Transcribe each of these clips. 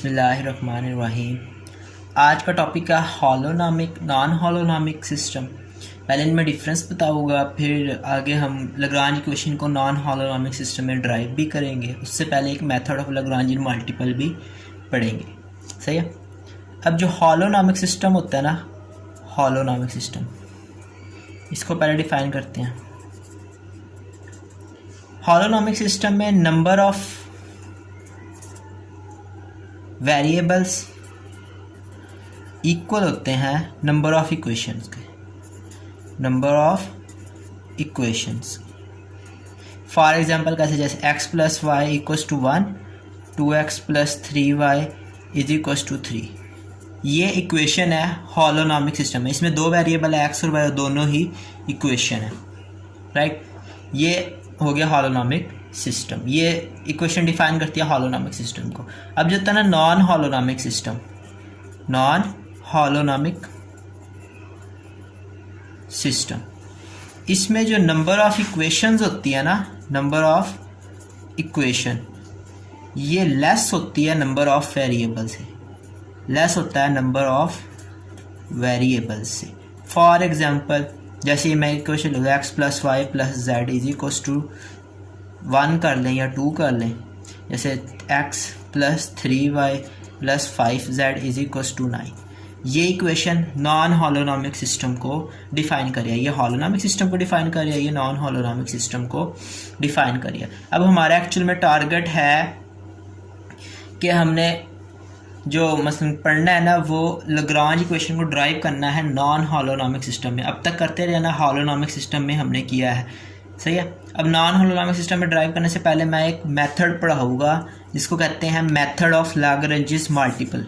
बिस्मिल्लाहिर्रहमानिर्रहीम। आज का टॉपिक है हॉलोनॉमिक नॉन हॉलोनॉमिक सिस्टम। पहले इनमें डिफरेंस बताऊंगा, फिर आगे हम लैग्रांज इक्वेशन को नॉन हॉलोनॉमिक सिस्टम में ड्राइव भी करेंगे। उससे पहले एक मेथड ऑफ लैग्रांजियन मल्टीपल भी पढ़ेंगे। सही है। अब जो हॉलोनॉमिक सिस्टम होता है ना, हॉलोनॉमिक सिस्टम, इसको पहले डिफाइन करते हैं। हॉलोनॉमिक सिस्टम में नंबर ऑफ वेरिएबल्स इक्वल होते हैं नंबर ऑफ इक्वेशंस के, number of equations. For example कैसे, जैसे x plus y equals to 1, 2x plus 3y is equals to 3। ये इक्वेशन है हॉलोनॉमिक सिस्टम में। इसमें दो वेरिएबल है x और y, दोनों ही इक्वेशन है, राइट। ये हो गया हॉलोनॉमिक सिस्टम। ये इक्वेशन डिफाइन करती है हॉलोनॉमिक सिस्टम को। अब जो होता है ना non holonomic system, non holonomic system, इसमें जो नंबर ऑफ इक्वेशंस होती है ना, नंबर ऑफ इक्वेशन, ये लेस होती है नंबर ऑफ वेरिएबल से, लेस होता है नंबर ऑफ वेरिएबल से। फॉर एग्जांपल जैसे मैं इक्वेशन लूँगा x plus y plus z is equals to 1 कर लें या 2 कर लें, जैसे x plus 3y plus 5z is equals to 9। ये इक्वेशन नॉन हॉलोनॉमिक सिस्टम को डिफाइन करिए। ये हॉलोनॉमिक सिस्टम को डिफाइन करिए, ये नॉन हॉलोनॉमिक सिस्टम को डिफाइन करिए। अब हमारा एक्चुअल में टारगेट है कि हमने जो मसलन पढ़ना है ना, वो लैग्रांज इक्वेशन को ड्राइव करना है नॉन हॉलोनॉमिक सिस्टम में। अब तक करते रहे ना, हॉलोनॉमिक सिस्टम में हमने किया है, सही है। अब नॉन हॉलोनॉमिक सिस्टम में ड्राइव करने से पहले मैं एक मेथड पढ़ाऊंगा जिसको कहते हैं मेथड ऑफ लैग्रेंजियस मल्टीपल।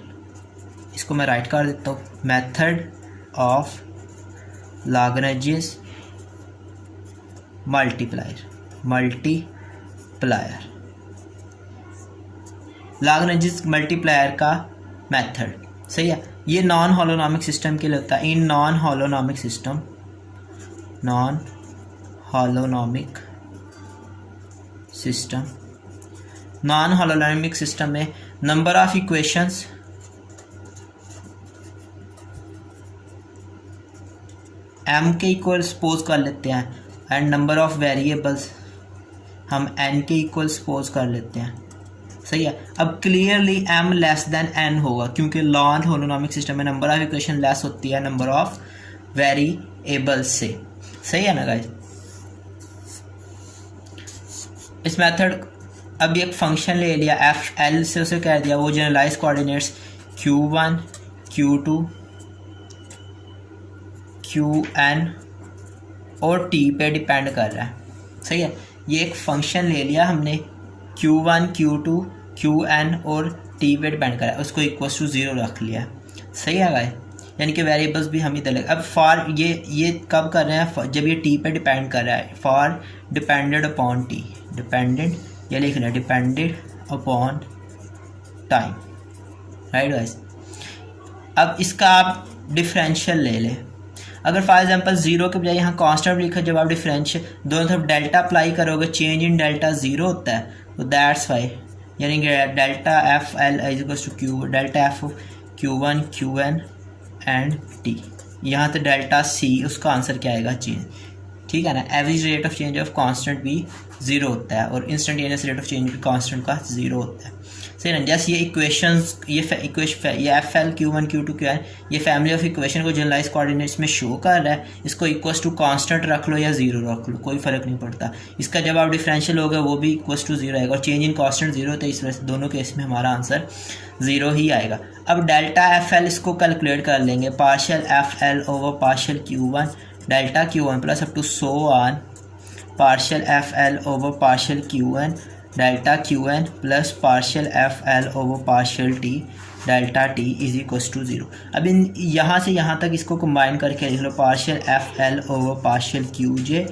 इसको मैं राइट कर देता हूँ, मेथड ऑफ लैग्रेंजियस मल्टीप्लायर, लैग्रेंजियस मल्टीप्लायर का मेथड, सही है। ये नॉन हॉलोनॉमिक सिस्टम के लिए होता है। इन non holonomic system, non holonomic system, non holonomic system में नंबर ऑफ इक्वेशंस m के इक्वल सपोज कर लेते हैं एंड नंबर ऑफ वेरिएबल्स हम n के इक्वल सपोज कर लेते हैं, सही है। अब clearly m less than n होगा, क्योंकि नॉन हॉलोनॉमिक सिस्टम में नंबर ऑफ इक्वेशन लेस होती है नंबर ऑफ वेरिएबल्स से, सही है ना गाइस। इस मेथड, अब एक फंक्शन ले लिया एफ एल से, उसे कह दिया वो generalize coordinates q1 q2 qn और t पे डिपेंड कर रहा है, सही है। ये एक फंक्शन ले लिया हमने, q1 q2 qn और t पे डिपेंड कर रहा है, उसको इक्वल टू 0 रख लिया, सही है गाइस। यानी कि वेरिएबल्स भी हम ही दे। अब फॉर ये कब कर रहे हैं, जब ये t पे डिपेंड कर रहा है। For depended upon t, dependent, ये लिख रहा है depended upon time, right guys. अब इसका आप डिफरेंशियल ले लें। अगर फॉर एग्जांपल 0 के बजाय यहाँ कांस्टेंट लिखा, जब आप डिफरेंशियल दोनों तरफ डेल्टा अप्लाई करोगे, चेंज इन डेल्टा 0 होता है, तो दैट्स वाई, यानी कि delta f l is equals to q, delta f q1 qn and t। यहाँ तो डेल्टा c, उसका आंसर क्या आएगा, चेंज, ठीक है ना। Average rate of change of constant भी 0 होता है और इंस्टेंटेनियस रेट ऑफ चेंज भी कांस्टेंट का 0 होता है, सही ना। जैसे ये इक्वेशंस, ये F L q1 q2 qn, ये फैमिली ऑफ इक्वेशन को जनरलाइज कोऑर्डिनेट्स में शो कर रहा है। इसको इक्वल्स टू कांस्टेंट रख लो या 0 रख लो, कोई फ़र्क नहीं पड़ता। इसका जब आप डिफरेंशियल होगा वो भी इक्वल्स टू 0 आएगा और चेंज इन कांस्टेंट 0 होता है, इस वजह से दोनों केस में हमारा आंसर 0 ही आएगा। अब डेल्टा एफ एल इसको कैलकुलेट कर लेंगे, partial F L over partial q1 delta q1 plus up to so on partial F L over partial qn delta qn plus partial F L over partial t delta t is equals to 0। अब इन यहाँ से यहाँ तक इसको combine करके लिख लो, partial F L over partial qj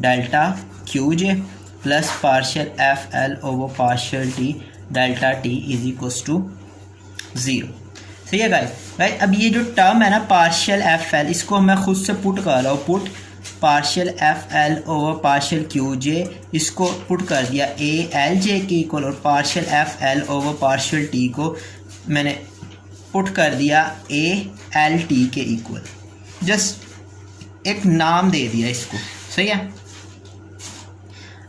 delta qj plus partial F L over partial t delta t is equals to 0, सही है गाइस। अब ये जो टर्म है ना पार्शियल एफ एल, इसको मैं खुद से पुट कर रहा हूँ, put partial F L over partial Q J, इसको पुट कर दिया ए एल जे के इक्वल, और partial F L over partial T को मैंने पुट कर दिया ए एल टी के इक्वल, जस्ट एक नाम दे दिया इसको, सही है।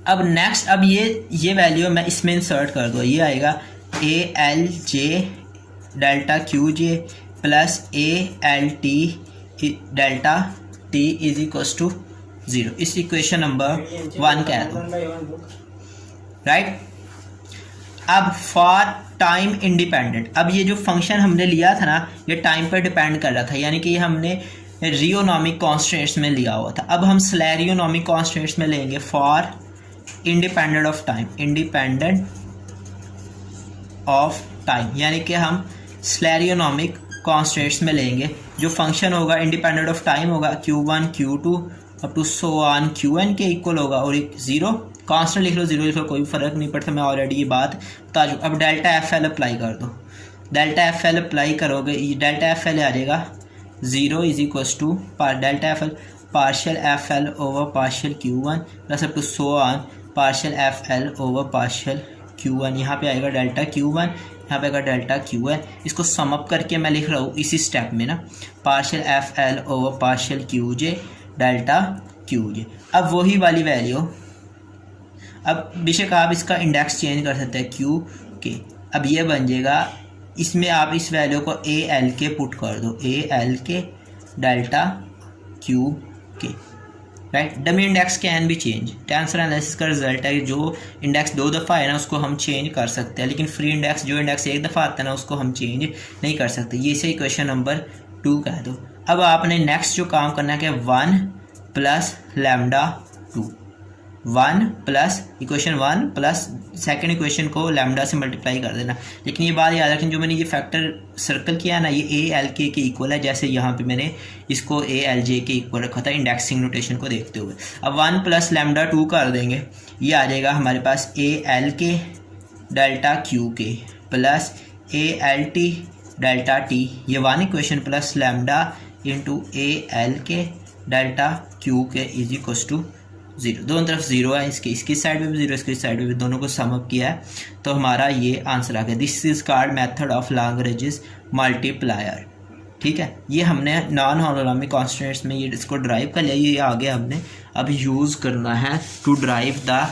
अब नेक्स्ट, अब ये वैल्यू मैं इसमें इंसर्ट कर दो, ये आएगा a l j delta q j plus a l t delta t is equals to 0। इस इक्वेशन नंबर 1 कह दो, राइट। अब फॉर टाइम इंडिपेंडेंट, अब ये जो फंक्शन हमने लिया था ना, ये टाइम पर डिपेंड कर रहा था, यानी कि ये हमने रियोनॉमिक कॉन्स्टेंट्स में लिया हुआ था। अब हम स्लेरियोनॉमिक कॉन्स्टेंट्स में लेंगे for independent of time, independent of time, यानी कि हम स्लेरियोनॉमिक कॉन्स्टेंट्स में लेंगे। जो फंक्शन होगा इंडिपेंडेंट ऑफ टाइम होगा Q1 Q2 up to so on Qn के इक्वल होगा, और एक 0 कांस्टेंट लिख लो, 0 लिख लो, कोई फ़र्क नहीं पड़ता, मैं ऑलरेडी ये बात बता चुका। अब डेल्टा एफ एल अप्लाई कर दो, डेल्टा एफ एल अप्लाई करोगे, डेल्टा एफ एल आ जाएगा 0 is equals to delta f l partial F L over partial Q1 plus up to so on partial F L over partial Q1। यहाँ पे आएगा delta Q1, यहाँ पे आएगा delta Qn। इसको समअप करके मैं लिख रहा हूँ इसी स्टेप में ना, partial F L over partial Qj delta Qj। अब वही वाली वैल्यू, अब बेशक आप इसका इंडेक्स चेंज कर सकते हैं Q के, अब ये बन जाएगा, इसमें आप इस वैल्यू को ए एल के पुट कर दो, ए एल के डेल्टा Q के, राइट। डमी इंडेक्स कैन भी चेंज, टेंसर एनालिसिस का रिजल्ट है कि जो इंडेक्स 2 दफ़ा है ना उसको हम चेंज कर सकते हैं, लेकिन फ्री इंडेक्स जो इंडेक्स 1 दफ़ा आता है ना उसको हम चेंज नहीं कर सकते। ये से इक्वेशन नंबर 2 कह दो। अब आपने नेक्स्ट जो काम करना है कि 1 plus lambda 2, 1 plus equation 1 plus second equation को लैम्डा से मल्टीप्लाई कर देना। लेकिन ये बात याद रखें, जो मैंने ये फैक्टर सर्कल किया ना, ये ए एल के इक्वल है, जैसे यहाँ पे मैंने इसको ए एल जे के इक्वल रखा था इंडेक्सिंग नोटेशन को देखते हुए। अब 1 प्लस लैम्डा 2 कर देंगे, ये आ जाएगा हमारे पास ए एल के डेल्टा क्यू के plus a l t delta T, ये 1 equation plus lambda into A L के डेल्टा क्यू के इज इक्वल टू 0। दोनों तरफ 0 है, इसकी साइड में भी 0, इसकी साइड में भी, दोनों को सम अप किया है तो हमारा ये आंसर आ गया। This is called method of Lagrange multiplier, ठीक है। ये हमने नॉन होलोनॉमिक कॉन्स्टेंट्स में ये इसको ड्राइव कर लिया, ये आगे हमने अब यूज़ करना है to drive the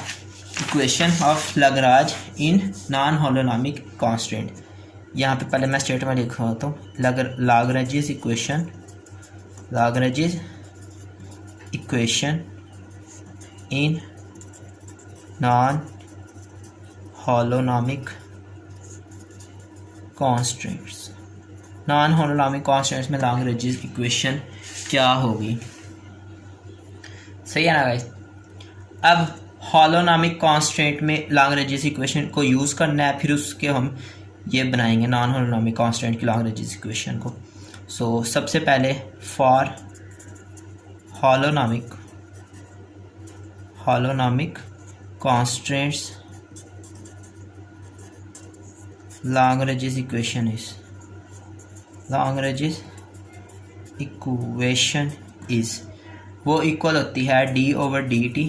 equation of Lagrange in non holonomic constant. यहाँ पे पहले मैं स्टेटमेंट लिख रहा हूँ, Lagrange equation in non-holonomic constants, non-holonomic constants में लैग्रेंज इक्वेशन क्या होगी, सही है ना गाइस। अब हॉलोनॉमिक कांस्टेंट में लैग्रेंज इक्वेशन को यूज़ करना है, फिर उसके हम ये बनाएंगे नॉन हॉलोनॉमिक कांस्टेंट की लैग्रेंज इक्वेशन को। सो सबसे पहले for holonomic constants Lagrange equation is वो इक्वल होती है d over D T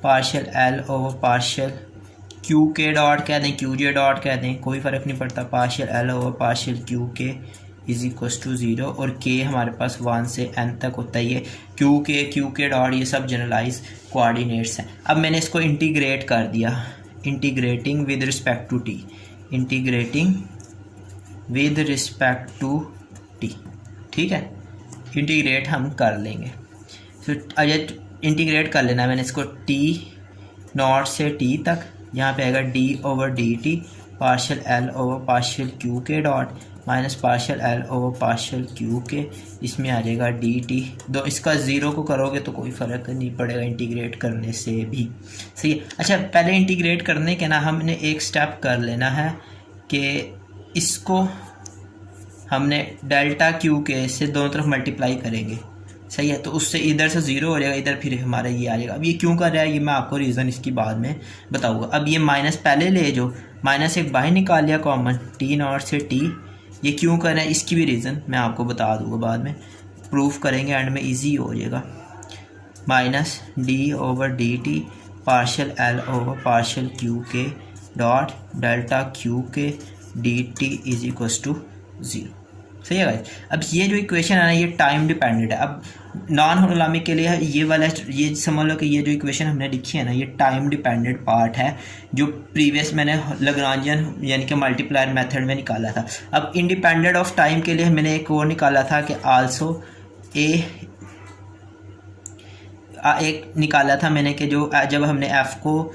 partial l over partial q के डॉट कह दें, q j डॉट कह दें, कोई फ़र्क नहीं पड़ता, partial l over partial q के इज इक्वल टू 0, और k हमारे पास 1 से n तक होता है। ये q के डॉट ये सब जनरलाइज कोऑर्डिनेट्स हैं। अब मैंने इसको इंटीग्रेट कर दिया, integrating with respect to t, integrating with respect to t, ठीक है। इंटीग्रेट हम कर लेंगे, तो इंटीग्रेट कर लेना मैंने इसको t नॉट से t तक, यहाँ पे आएगा d over D T partial l over partial q के dot minus partial l over partial q के, इसमें आ जाएगा डी टी। दो इसका 0 को करोगे तो कोई फ़र्क नहीं पड़ेगा इंटीग्रेट करने से भी, सही है। अच्छा, पहले इंटीग्रेट करने के ना हमने एक स्टेप कर लेना है कि इसको हमने डेल्टा क्यू के से दोनों तरफ मल्टीप्लाई करेंगे, सही है। तो उससे इधर से 0 हो जाएगा, इधर फिर हमारा ये आ जाएगा। अब ये क्यों कर रहा है ये मैं आपको रीज़न इसकी बाद में बताऊँगा। अब ये माइनस पहले ले जो, माइनस एक बाहर निकाल लिया कॉमन, टी नॉट से टी, ये क्यों कर रहा है इसकी भी रीज़न मैं आपको बता दूंगा बाद में, प्रूफ करेंगे एंड में इजी हो जाएगा। Minus D over D T partial l over partial q के डॉट डेल्टा q के d t is equals to 0। सही है गाइस। अब ये जो इक्वेशन है ना ये टाइम डिपेंडेंट है। अब नॉन होलोनॉमिक के लिए ये वाला, ये समझ लो कि ये जो इक्वेशन हमने लिखी है ना ये टाइम डिपेंडेंट पार्ट है जो प्रीवियस मैंने लाग्रांजियन यानी कि मल्टीप्लायर मेथड में निकाला था। अब इंडिपेंडेंट ऑफ टाइम के लिए मैंने एक और निकाला था कि आल्सो एक निकाला था मैंने कि जो जब हमने एफ को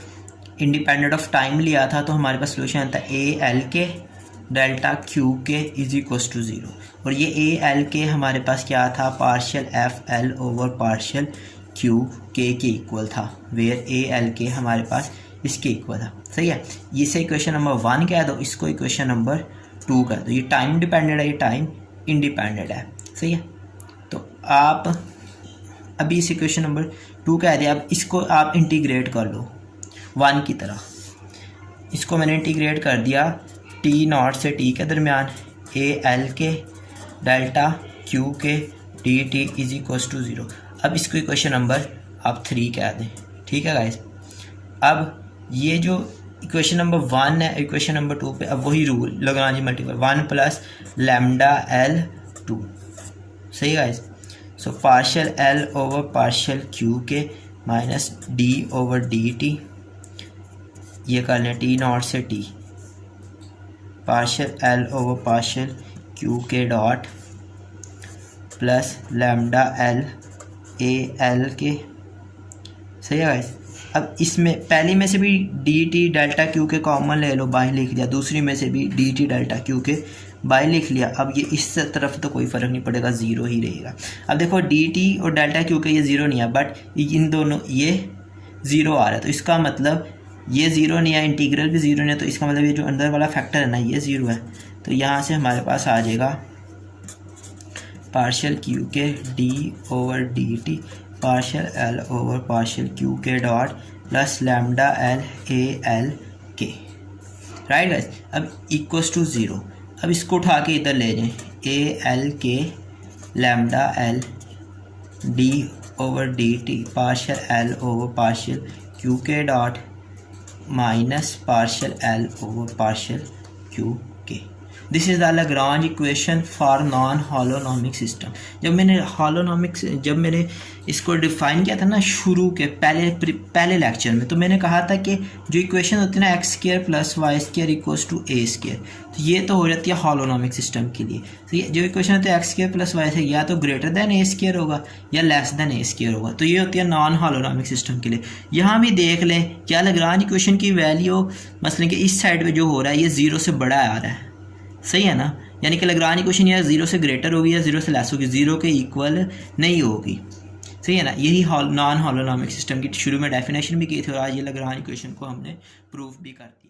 इंडिपेंडेंट ऑफ टाइम लिया था तो हमारे पास सोल्यूशन आता है ए एल के डेल्टा क्यू के इज इक्वल्स टू 0। और ये ए एल के हमारे पास क्या था, partial F L over partial Q के इक्वल था, वेयर ए एल के हमारे पास इसके इक्वल था। सही है, इसे इक्वेशन नंबर 1 कह दो, इसको इक्वेशन नंबर 2 कह दो। ये टाइम डिपेंडेंट है, ये टाइम इंडिपेंडेंट है। सही है, तो आप अभी इस इक्वेशन नंबर 2 कह दिया। अब इसको आप इंटीग्रेट कर लो 1 की तरह। इसको मैंने इंटीग्रेट कर दिया टी नॉट से टी के दरमियान ए एल के डेल्टा क्यू के d t is equals to 0। अब इसको इक्वेशन नंबर आप 3 कह दें। ठीक है गाइस। अब ये जो इक्वेशन नंबर 1 है इक्वेशन नंबर 2 पे अब वही rule Lagrange multiple 1 plus lambda L 2। सही guys. So partial L over partial Q K minus D over D T, ये कर लें टी नॉट से T, partial L over partial Q K dot plus lambda L A L K. सही है guys. अब इसमें पहली में से भी डी टी डेल्टा क्यू के कॉमन ले लो, बाई लिख लिया, दूसरी में से भी डी टी डेल्टा क्यू के बाई लिख लिया। अब ये इस तरफ तो कोई फ़र्क नहीं पड़ेगा, 0 ही रहेगा। अब देखो डी टी और डेल्टा क्यू के ये 0 नहीं है, बट इन दोनों ये 0 आ रहा है, तो इसका मतलब ये 0 नहीं है, इंटीग्रल भी 0 नहीं है, तो इसका मतलब ये जो अंदर वाला फैक्टर है ना ये 0 है। तो यहाँ से हमारे पास आ जाएगा पार्शियल क्यू के D over D T partial L over partial Q K dot plus lambda L A L K. Right guys. अब इक्वल्स टू 0। अब इसको उठा के इधर ले जाएं, A L K lambda L D over D T partial L over partial Q K dot minus partial L over partial Q K. This is the Lagrange equation for non holonomic system. जब मैंने इसको define किया था ना शुरू के पहले lecture में, तो मैंने कहा था कि जो इक्वेशन होती है ना x square plus y square equals to a square, तो ये तो हो जाती है होलोनॉमिक सिस्टम के लिए। तो ये जो इक्वेशन होती है एक्स स्क्वायर प्लस वाई से या तो ग्रेटर देन ए स्क्वायर होगा या लेस देन ए स्क्वायर होगा, तो ये होती है नॉन होलोनॉमिक सिस्टम के लिए। यहाँ भी देख लें क्या लाग्रांज इक्वेशन की वैल्यू मसलन कि इस साइड पर जो हो रहा है ये 0 से बड़ा आ रहा है। सही है ना, यानी कि लाग्रांज इक्वेशन या 0 से ग्रेटर होगी या 0 से लेस होगी, 0 के इक्वल नहीं होगी। सही है ना, यही नॉन होलोनॉमिक सिस्टम की शुरू में डेफिनेशन भी की थी और आज ये लाग्रांज इक्वेशन को हमने प्रूफ भी कर दिया।